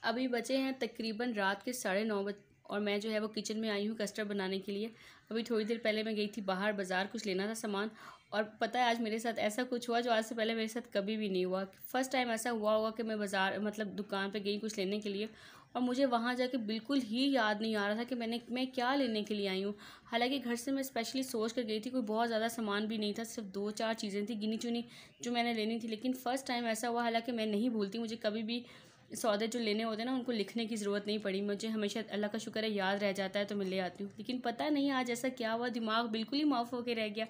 अभी बचे हैं तकरीबन रात के 9:30 और मैं जो है वो किचन में आई हूँ कस्टर्ड बनाने के लिए। अभी थोड़ी देर पहले मैं गई थी बाहर बाज़ार, कुछ लेना था सामान। और पता है आज मेरे साथ ऐसा कुछ हुआ जो आज से पहले मेरे साथ कभी भी नहीं हुआ। फ़र्स्ट टाइम ऐसा हुआ होगा कि मैं बाज़ार मतलब दुकान पे गई कुछ लेने के लिए और मुझे वहाँ जाके बिल्कुल ही याद नहीं आ रहा था कि मैं क्या लेने के लिए आई हूँ। हालांकि घर से मैं स्पेशली सोच कर गई थी, कोई बहुत ज़्यादा सामान भी नहीं था, सिर्फ 2-4 चीज़ें थी गिनी चुनी जो मैंने लेनी थी। लेकिन फ़र्स्ट टाइम ऐसा हुआ, हालांकि मैं नहीं भूलती, मुझे कभी भी सौदे जो लेने होते हैं ना उनको लिखने की ज़रूरत नहीं पड़ी। मुझे हमेशा अल्लाह का शुक्र है याद रह जाता है तो मैं ले आती हूँ। लेकिन पता नहीं आज ऐसा क्या हुआ, दिमाग बिल्कुल ही माफ़ होके रह गया।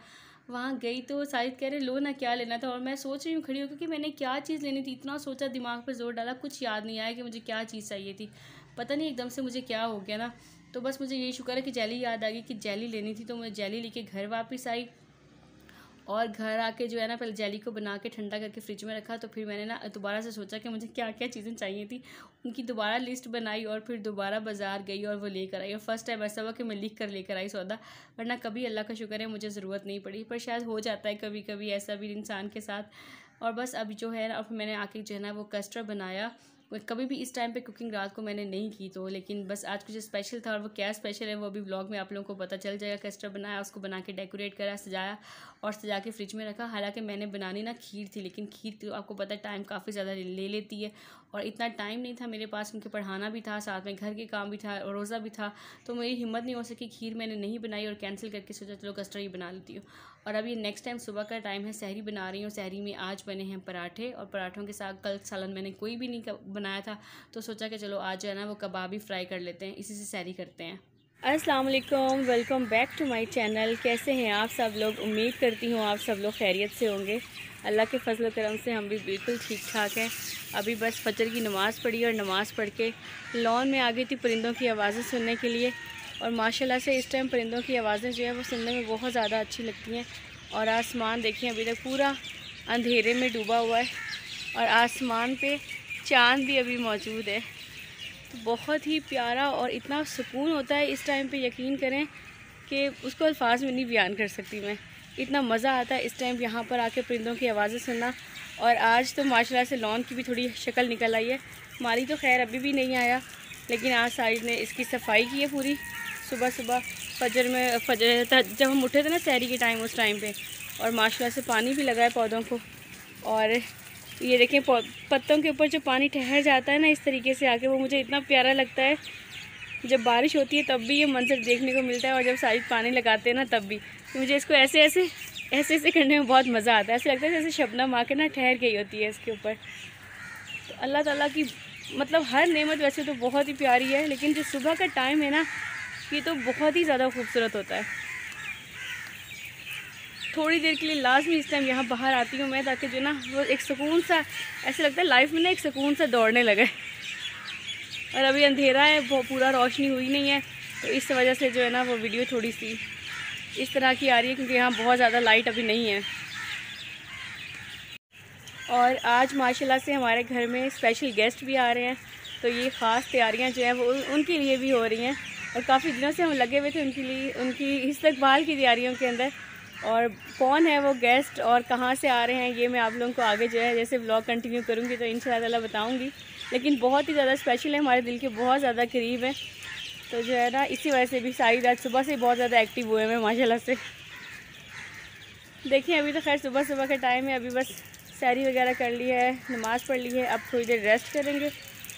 वहाँ गई तो शायद कह रहे लो ना क्या लेना था, और मैं सोच रही हूँ खड़ी होकर कि मैंने क्या चीज़ लेनी थी। इतना सोचा, दिमाग पर जोर डाला, कुछ याद नहीं आया कि मुझे क्या चीज़ चाहिए थी। पता नहीं एकदम से मुझे क्या हो गया ना। तो बस मुझे यही शुक्र है कि जेली याद आ गई कि जेली लेनी थी, तो मैं जेली लेके घर वापस आई। और घर आके जो है ना पहले जेली को बना के ठंडा करके फ्रिज में रखा। तो फिर मैंने ना दोबारा से सोचा कि मुझे क्या क्या चीज़ें चाहिए थी, उनकी दोबारा लिस्ट बनाई और फिर दोबारा बाज़ार गई और वो लेकर आई। और फर्स्ट टाइम ऐसा हुआ कि मैं लिख कर लेकर आई सौदा, वरना कभी अल्लाह का शुक्र है मुझे ज़रूरत नहीं पड़ी। पर शायद हो जाता है कभी कभी ऐसा भी इंसान के साथ। और बस अभी जो है ना, और फिर मैंने आके जो है ना वो कस्टर्ड बनाया। कभी भी इस टाइम पे कुकिंग रात को मैंने नहीं की, तो लेकिन बस आज कुछ स्पेशल था और वो क्या स्पेशल है वो अभी व्लॉग में आप लोगों को पता चल जाएगा। कस्टर्ड बनाया, उसको बना के डेकोरेट करा, सजाया और सजा के फ्रिज में रखा। हालांकि मैंने बनानी ना खीर थी, लेकिन खीर तो आपको पता है टाइम काफ़ी ज़्यादा ले लेती है और इतना टाइम नहीं था मेरे पास, उनके पढ़ाना भी था, साथ में घर के काम भी था और रोज़ा भी था। तो मेरी हिम्मत नहीं हो सकी, खीर मैंने नहीं बनाई और कैंसिल करके सोचा चलो कस्टर्ड ही बना लेती हूँ। और अभी नेक्स्ट टाइम सुबह का टाइम है, सहरी बना रही हूँ। सहरी में आज बने हैं पराठे और पराठों के साथ कल सालन मैंने कोई भी नहीं बनाया था, तो सोचा कि चलो आज जो है ना वो कबाब ही फ्राई कर लेते हैं, इसी से सहरी करते हैं। अस्सलाम वालेकुम, welcome back to my channel. कैसे हैं आप सब लोग? उम्मीद करती हूँ आप सब लोग खैरियत से होंगे। अल्लाह के फजल करम से हम भी बिल्कुल ठीक ठाक हैं। अभी बस फजर की नमाज़ पढ़ी और नमाज़ पढ़ के लॉन में आ गई थी परिंदों की आवाज़ें सुनने के लिए। और माशाल्लाह से इस टाइम परिंदों की आवाज़ें जो है वो सुनने में बहुत ज़्यादा अच्छी लगती हैं। और आसमान देखिए अभी तक पूरा अंधेरे में डूबा हुआ है और आसमान पे चाँद भी अभी मौजूद है। तो बहुत ही प्यारा और इतना सुकून होता है इस टाइम पे, यकीन करें कि उसको अल्फाज में नहीं बयान कर सकती मैं। इतना मज़ा आता है इस टाइम यहाँ पर आके परिंदों की आवाज़ें सुनना। और आज तो माशाल्लाह से लॉन की भी थोड़ी शक्ल निकल आई है। माली तो खैर अभी भी नहीं आया, लेकिन आज साइड ने इसकी सफाई की है पूरी। सुबह सुबह फजर जब हम उठे थे ना सहरी के टाइम, उस टाइम पे, और माशाल्लाह से पानी भी लगा है पौधों को। और ये देखें पत्तों के ऊपर जो पानी ठहर जाता है ना इस तरीके से आके, वो मुझे इतना प्यारा लगता है। जब बारिश होती है तब भी ये मंजर देखने को मिलता है और जब साइड पानी लगाते हैं ना तब भी। तो मुझे इसको ऐसे ऐसे करने में बहुत मज़ा आता है। ऐसे लगता है जैसे शबनम आके ना ठहर गई होती है इसके ऊपर। तो अल्लाह ताला की मतलब हर नेमत वैसे तो बहुत ही प्यारी है, लेकिन जो सुबह का टाइम है ना ये तो बहुत ही ज़्यादा खूबसूरत होता है। थोड़ी देर के लिए लाजमी इस टाइम यहाँ बाहर आती हूँ मैं, ताकि जो ना वो एक सुकून सा, ऐसे लगता है लाइफ में ना एक सुकून सा दौड़ने लगे। और अभी अंधेरा है, वो पूरा रोशनी हुई नहीं है, तो इस वजह से जो है ना वो वीडियो थोड़ी सी इस तरह की आ रही है, क्योंकि यहाँ बहुत ज़्यादा लाइट अभी नहीं है। और आज माशाल्लाह से हमारे घर में स्पेशल गेस्ट भी आ रहे हैं, तो ये ख़ास तैयारियाँ जो हैं वो उनके लिए भी हो रही हैं। और काफ़ी दिनों से हम लगे हुए थे उनके लिए, उनकी इस्तकबाल की तैयारियों के अंदर। और कौन है वो गेस्ट और कहाँ से आ रहे हैं ये मैं आप लोगों को आगे जो है जैसे व्लॉग कंटिन्यू करूँगी तो इंशाअल्लाह बताऊँगी। लेकिन बहुत ही ज़्यादा स्पेशल है, हमारे दिल के बहुत ज़्यादा करीब है। तो जो है ना इसी वजह से भी सारी रात सुबह से बहुत ज़्यादा एक्टिव हुए हैं माशाल्लाह से। देखिए अभी तो खैर सुबह सुबह का टाइम है, अभी बस सहरी वगैरह कर ली है, नमाज़ पढ़ ली है, अब थोड़ी देर रेस्ट करेंगे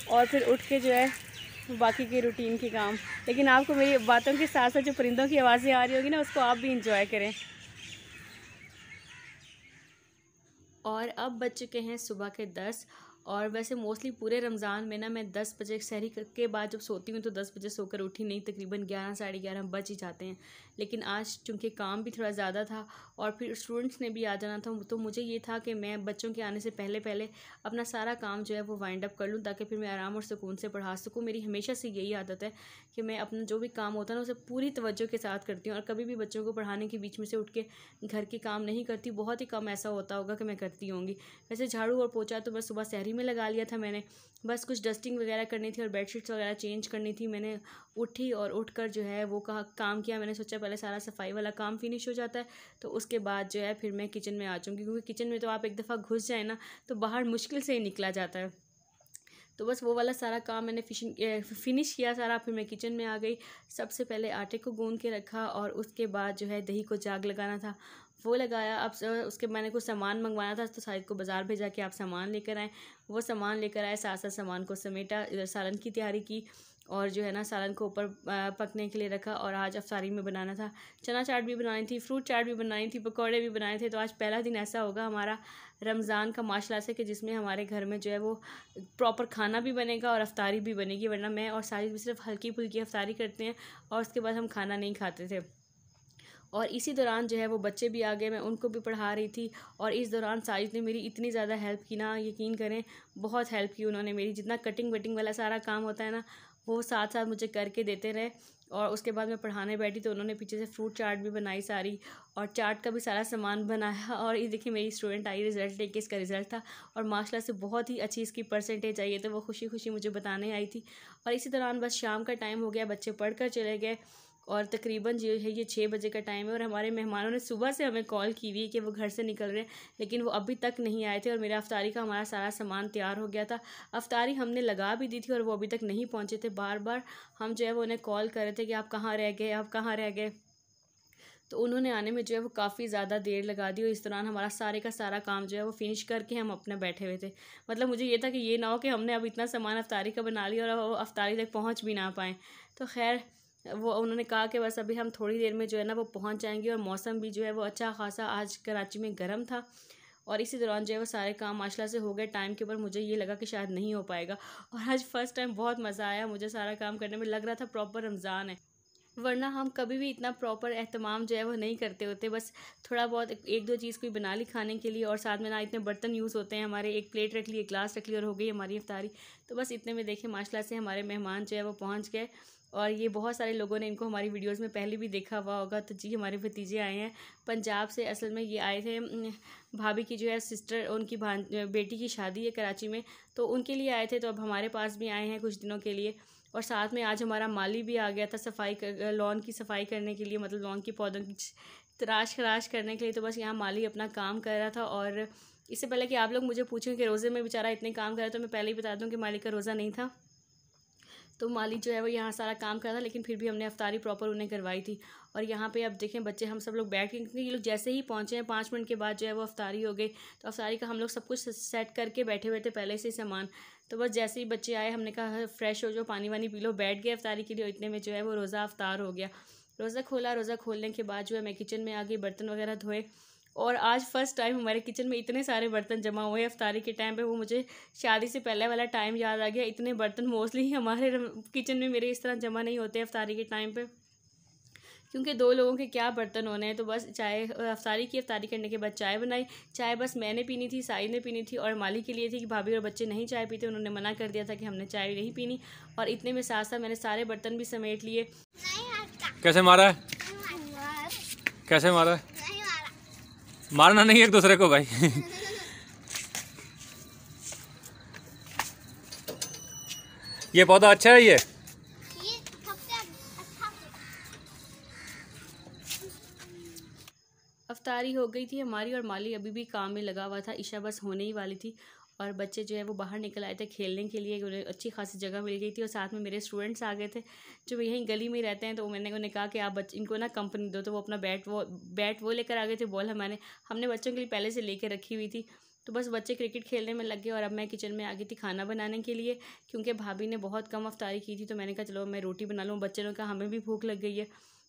और फिर उठ के जो है बाकी के रूटीन के काम। लेकिन आपको मेरी बातों के साथ साथ जो परिंदों की आवाज़ें आ रही होगी ना उसको आप भी इंजॉय करें। और अब बज चुके हैं सुबह के 10। और वैसे मोस्टली पूरे रमज़ान में ना मैं 10 बजे सहरी के बाद जब सोती हूँ तो 10 बजे सोकर उठी नहीं, तकरीबन 11 साढ़े 11 बज ही जाते हैं। लेकिन आज चूँकि काम भी थोड़ा ज़्यादा था और फिर स्टूडेंट्स ने भी आ जाना था, तो मुझे ये था कि मैं बच्चों के आने से पहले पहले अपना सारा काम जो है वो वाइंड अप कर लूँ, ताकि फिर मैं आराम और सुकून से पढ़ा सकूँ। मेरी हमेशा से यही आदत है कि मैं अपना जो भी काम होता है ना उसे पूरी तवज्जो के साथ करती हूँ और कभी भी बच्चों को पढ़ाने के बीच में से उठ के घर के काम नहीं करती। बहुत ही कम ऐसा होता होगा कि मैं करती होंगी। वैसे झाड़ू और पोछा तो बस सुबह सहरी में लगा लिया था मैंने, बस कुछ डस्टिंग वगैरह करनी थी और बेडशीट्स वगैरह चेंज करनी थी। मैंने उठी और उठकर जो है वो काम किया। मैंने सोचा पहले सारा सफाई वाला काम फिनिश हो जाता है तो उसके बाद जो है फिर मैं किचन में आ जाऊँगी, क्योंकि किचन में तो आप एक दफ़ा घुस जाए ना तो बाहर मुश्किल से ही निकला जाता है। तो बस वो वाला सारा काम मैंने फिनिश किया सारा। फिर मैं किचन में आ गई। सबसे पहले आटे को गूंद के रखा और उसके बाद जो है दही को जाग लगाना था वो लगाया। अब उसके मैंने कुछ सामान मंगवाना था तो साहिद को बाज़ार भेजा कि आप सामान लेकर आएँ। वो सामान लेकर आए, साथ साथ सामान को समेटा, इधर सालन की तैयारी की और जो है ना सालन को ऊपर पकने के लिए रखा। और आज अफ्तारी में बनाना था, चना चाट भी बनानी थी, फ्रूट चाट भी बनानी थी, पकौड़े भी बनाए थे। तो आज पहला दिन ऐसा होगा हमारा रमज़ान का माशाल्लाह से कि जिसमें हमारे घर में जो है वो प्रॉपर खाना भी बनेगा और अफ्तारी भी बनेगी, वरना मैं और साहिद भी सिर्फ हल्की फुल्की अफ्तारी करते हैं और उसके बाद हम खाना नहीं खाते थे। और इसी दौरान जो है वो बच्चे भी आ गए, मैं उनको भी पढ़ा रही थी। और इस दौरान साजिद ने मेरी इतनी ज़्यादा हेल्प की ना, यकीन करें बहुत हेल्प की उन्होंने मेरी। जितना कटिंग वटिंग वाला सारा काम होता है ना वो साथ साथ मुझे करके देते रहे। और उसके बाद मैं पढ़ाने बैठी तो उन्होंने पीछे से फ्रूट चाट भी बनाई सारी, और चाट का भी सारा सामान बनाया। और ये देखिए मेरी स्टूडेंट आई रिज़ल्ट लेके, इसका रिज़ल्ट था और माशाल्लाह से बहुत ही अच्छी इसकी परसेंटेज आई है। तो वो खुशी खुशी मुझे बताने आई थी। और इसी दौरान बस शाम का टाइम हो गया, बच्चे पढ़ कर चले गए और तकरीबन जो है ये 6 बजे का टाइम है। और हमारे मेहमानों ने सुबह से हमें कॉल की हुई है कि वो घर से निकल रहे हैं, लेकिन वो अभी तक नहीं आए थे। और मेरा अफ्तारी का हमारा सारा सामान तैयार हो गया था, अफ्तारी हमने लगा भी दी थी और वो अभी तक नहीं पहुँचे थे। बार बार हम जो है वो उन्हें कॉल कर रहे थे कि आप कहाँ रह गए, आप कहाँ रह गए। तो उन्होंने आने में जो है वो काफ़ी ज़्यादा देर लगा दी। और इस दौरान हमारा सारे का सारा काम जो है वो फिनिश करके हम अपने बैठे हुए थे। मतलब मुझे ये था कि ये ना हो कि हमने अब इतना सामान अफ्तारी का बना लिया और वो अफ्तारी तक पहुँच भी ना पाएँ। तो खैर वो उन्होंने कहा कि बस अभी हम थोड़ी देर में जो है ना वो पहुंच जाएंगे। और मौसम भी जो है वो अच्छा खासा आज कराची में गर्म था। और इसी दौरान जो है वो सारे काम माशाल्लाह से हो गए टाइम के ऊपर। मुझे ये लगा कि शायद नहीं हो पाएगा और आज फ़र्स्ट टाइम बहुत मज़ा आया मुझे सारा काम करने में। लग रहा था प्रॉपर रमज़ान है, वरना हम कभी भी इतना प्रॉपर एहतमाम जो है वो नहीं करते होते। बस थोड़ा बहुत एक दो चीज़ कोई बना ली खाने के लिए और साथ में ना इतने बर्तन यूज़ होते हैं हमारे, एक प्लेट रख ली, एक ग्लास रख ली और हो गई हमारी इफ्तारी। तो बस इतने में देखें माशाल्लाह से हमारे मेहमान जो है वो पहुंच गए। और ये बहुत सारे लोगों ने इनको हमारी वीडियोस में पहले भी देखा हुआ होगा। तो जी हमारे भतीजे आए हैं पंजाब से। असल में ये आए थे भाभी की जो है सिस्टर, उनकी बेटी की शादी है कराची में, तो उनके लिए आए थे। तो अब हमारे पास भी आए हैं कुछ दिनों के लिए। और साथ में आज हमारा माली भी आ गया था लॉन की सफाई करने के लिए, मतलब लॉन की पौधों की तराश खराश करने के लिए। तो बस यहाँ माली अपना काम कर रहा था। और इससे पहले कि आप लोग मुझे पूछें कि रोज़े में बेचारा इतने काम कर रहा था, तो मैं पहले ही बता दूँ कि माली का रोज़ा नहीं था। तो माली जो है वो यहाँ सारा काम कर रहा था, लेकिन फिर भी हमने अफ्तारी प्रॉपर उन्हें करवाई थी। और यहाँ पे अब देखें बच्चे हम सब लोग बैठ के, क्योंकि ये लोग जैसे ही पहुँचे हैं 5 मिनट के बाद जो है वो अफ्तारी हो गई। तो अफ्तारी का हम लोग सब कुछ सेट करके बैठे हुए थे पहले से सामान। तो बस जैसे ही बच्चे आए हमने कहा फ्रेश हो जाओ, पानी वानी पी लो, बैठ गए अफ्तारी के लिए। इतने में जो है वो रोज़ा अफ्तार हो गया। रोज़ा खोला, रोज़ा खोलने के बाद जो है मैं किचन में आ गई, बर्तन वगैरह धोए। और आज फ़र्स्ट टाइम हमारे किचन में इतने सारे बर्तन जमा हुए अफ्तारी के टाइम पे। वो मुझे शादी से पहले वाला टाइम याद आ गया। इतने बर्तन मोस्टली हमारे किचन में मेरे इस तरह जमा नहीं होते अफ्तारी के टाइम पे, क्योंकि 2 लोगों के क्या बर्तन होने हैं। तो बस चाय अफ्तारी की, अफ्तारी करने के बाद चाय बनाई। चाय बस मैंने पीनी थी, साई ने पीनी थी और माली के लिए थी कि भाभी और बच्चे नहीं चाय पीते, उन्होंने मना कर दिया था कि हमने चाय नहीं पीनी। और इतने में साथ साथ मैंने सारे बर्तन भी समेट लिए। कैसे मारा है, कैसे मारा है? मारना नहीं एक दूसरे को भाई। ये पौधा अच्छा है ये अफ्तारी हो गई थी हमारी और माली अभी भी काम में लगा हुआ था। इशा बस होने ही वाली थी और बच्चे जो है वो बाहर निकल आए थे खेलने के लिए। उन्हें अच्छी खासी जगह मिल गई थी और साथ में मेरे स्टूडेंट्स आ गए थे जो यहीं गली में रहते हैं। तो मैंने उन्हें कहा कि आप इनको ना कंपनी दो। तो वो अपना बैट वो लेकर आ गए थे, बॉल हमने बच्चों के लिए पहले से लेकर रखी हुई थी। तो बस बच्चे क्रिकेट खेलने में लग गए और अब मैं किचन में आ गई थी खाना बनाने के लिए, क्योंकि भाभी ने बहुत कम अफ्तारी की थी। तो मैंने कहा चलो मैं रोटी बना लूँ, बच्चों ने कहा हमें भी भूख लग गई है।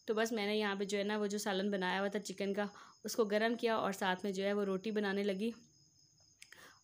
तो बस मैंने यहाँ पे जो है ना वो जो सालन बनाया हुआ था चिकन का, उसको गर्म किया और साथ में जो है वो रोटी बनाने लगी।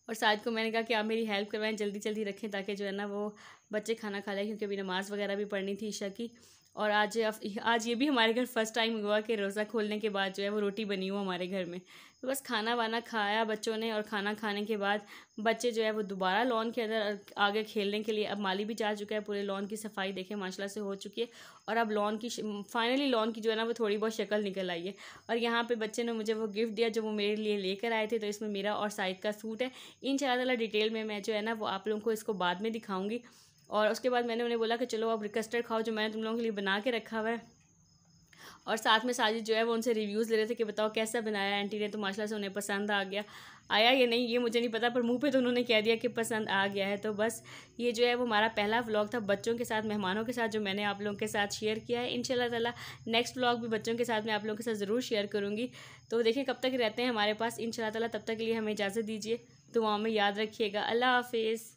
और साथ को मैंने कहा कि आप मेरी हेल्प करवाएं, जल्दी जल्दी रखें ताकि जो है ना वो बच्चे खाना खा लें, क्योंकि अभी नमाज़ वगैरह भी पढ़नी थी ईशा की। और आज ये भी हमारे घर फर्स्ट टाइम हुआ कि रोज़ा खोलने के बाद जो है वो रोटी बनी हो हमारे घर में। तो बस खाना वाना खाया बच्चों ने और खाना खाने के बाद बच्चे जो है वो दोबारा लॉन के अंदर आगे खेलने के लिए। अब माली भी जा चुका है, पूरे लॉन की सफाई देखें माशाल्लाह से हो चुकी है। और अब लॉन की फाइनली लॉन की जो है ना वो थोड़ी बहुत शक्ल निकल आई है। और यहाँ पे बच्चे ने मुझे वो गिफ्ट दिया जो वो मेरे लिए लेकर आए थे। तो इसमें मेरा और साइद का सूट है। इंशाल्लाह डिटेल में मैं जो है ना वो आप लोगों को इसको बाद में दिखाऊंगी। और उसके बाद मैंने उन्हें बोला कि चलो अब कस्टर्ड खाओ जो मैंने तुम लोगों के लिए बना के रखा हुआ है। और साथ में साजिद जो है वो उनसे रिव्यूज़ ले रहे थे कि बताओ कैसा बनाया आंटी ने। तो माशाल्लाह से उन्हें पसंद आ गया। आया या नहीं ये मुझे नहीं पता, पर मुंह पे तो उन्होंने कह दिया कि पसंद आ गया है। तो बस ये जो है वो हमारा पहला व्लॉग था बच्चों के साथ, मेहमानों के साथ, जो मैंने आप लोगों के साथ शेयर किया है। इंशाल्लाह ताला नेक्स्ट व्लॉग भी बच्चों के साथ मैं आप लोगों के साथ ज़रूर शेयर करूँगी। तो देखें कब तक रहते हैं हमारे पास। इंशाल्लाह ताला तब तक के लिए हमें इजाज़त दीजिए, दुआओं में याद रखिएगा। अल्लाह हाफिज़।